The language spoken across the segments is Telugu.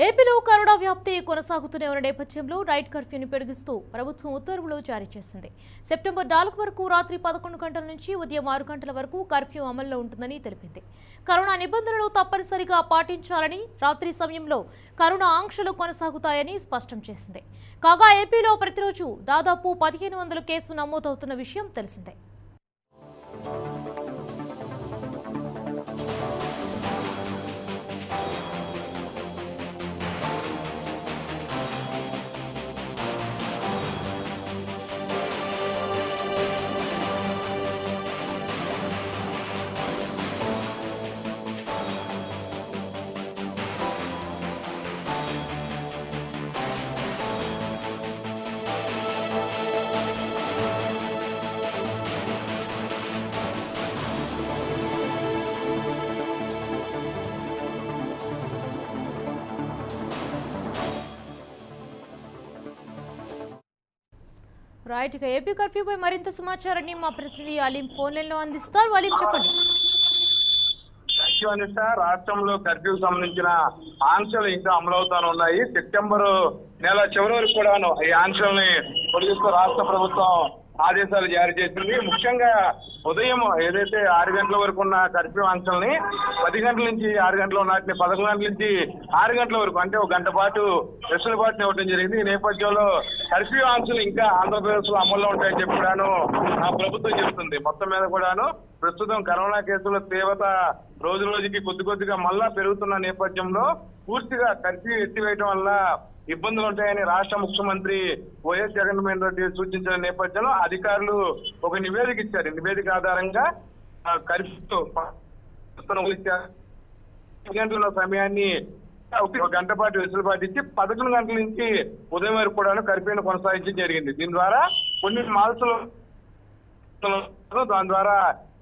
ఏపీలో కరోనా వ్యాప్తి కొనసాగుతూనే ఉన్న నేపథ్యంలో నైట్ కర్ఫ్యూని పొడిగిస్తూ ప్రభుత్వం ఉత్తర్వులు జారీ చేసింది. సెప్టెంబర్ 4 వరకు రాత్రి 11 గంటల నుంచి ఉదయం 6 గంటల వరకు కర్ఫ్యూ అమల్లో ఉంటుందని తెలిపింది. కరోనా నిబంధనలు తప్పనిసరిగా పాటించాలని, రాత్రి సమయంలో కరోనా ఆంక్షలు కొనసాగుతాయని స్పష్టం చేసింది. కాగా ఏపీలో ప్రతిరోజు దాదాపు 1500 కేసులు నమోదవుతున్న విషయం తెలిసిందే. రైట్, ఇక ఏపీ కర్ఫ్యూపై మరింత సమాచారాన్ని మా ప్రతినిధి అలీం ఫోన్ లైన్ లో అందిస్తారు. అలీం, చెప్పండి. రాష్ట్రంలో కర్ఫ్యూ సంబంధించిన ఆంక్షలు ఇంకా అమలవుతానున్నాయి. సెప్టెంబర్ నెల చివరి వరకు కూడాను ఈ ఆంక్షల్ని పొడిగిస్తూ రాష్ట్ర ప్రభుత్వం ఆదేశాలు జారీ చేసింది. ముఖ్యంగా ఉదయం ఏదైతే 6 గంటల వరకు ఉన్న కర్ఫ్యూ ఆంక్షల్ని 10 గంటల నుంచి 6 గంటల నాటిని 11 గంటల నుంచి 6 గంటల వరకు, అంటే 1 గంట పాటు వెసులుబాటుని ఇవ్వడం జరిగింది. ఈ నేపథ్యంలో కర్ఫ్యూ ఆంక్షలు ఇంకా ఆంధ్రప్రదేశ్ లో అమల్లో ఉంటాయని చెప్పి కూడాను ప్రభుత్వం చెబుతుంది. మొత్తం మీద కూడాను ప్రస్తుతం కరోనా కేసుల తీవ్రత రోజు రోజుకి కొద్దిగా మళ్ళా పెరుగుతున్న నేపథ్యంలో పూర్తిగా కర్ఫ్యూ ఎత్తివేయడం వల్ల ఇబ్బందులు ఉంటాయని రాష్ట్ర ముఖ్యమంత్రి వైఎస్ జగన్మోహన్ రెడ్డి సూచించిన నేపథ్యంలో అధికారులు ఒక నివేదిక ఇచ్చారు. నివేదిక ఆధారంగా కర్ఫ్యూ గంటల సమయాన్ని 1 గంట పాటు వెసులుబాటు ఇచ్చి 11 గంటల నుంచి ఉదయం వరకు కూడా కర్ఫ్యూను కొనసాగించడం జరిగింది. దీని ద్వారా కొన్ని మాల్స్ దాని ద్వారా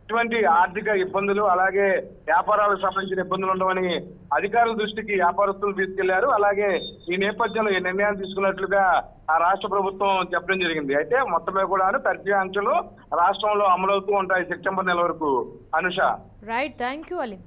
ఇటువంటి ఆర్థిక ఇబ్బందులు అలాగే వ్యాపారాలకు సంబంధించిన ఇబ్బందులు ఉండవని అధికారుల దృష్టికి వ్యాపారస్తులు తీసుకెళ్లారు. అలాగే ఈ నేపథ్యంలో ఈ నిర్ణయాలు తీసుకున్నట్లుగా ఆ రాష్ట్ర ప్రభుత్వం చెప్పడం జరిగింది. అయితే మొత్తమే కూడా కర్ఫ్యూ ఆంక్షలు రాష్ట్రంలో అమలవుతూ ఉంటాయి సెప్టెంబర్ నెల వరకు. Anusha, right, thank you Aleem.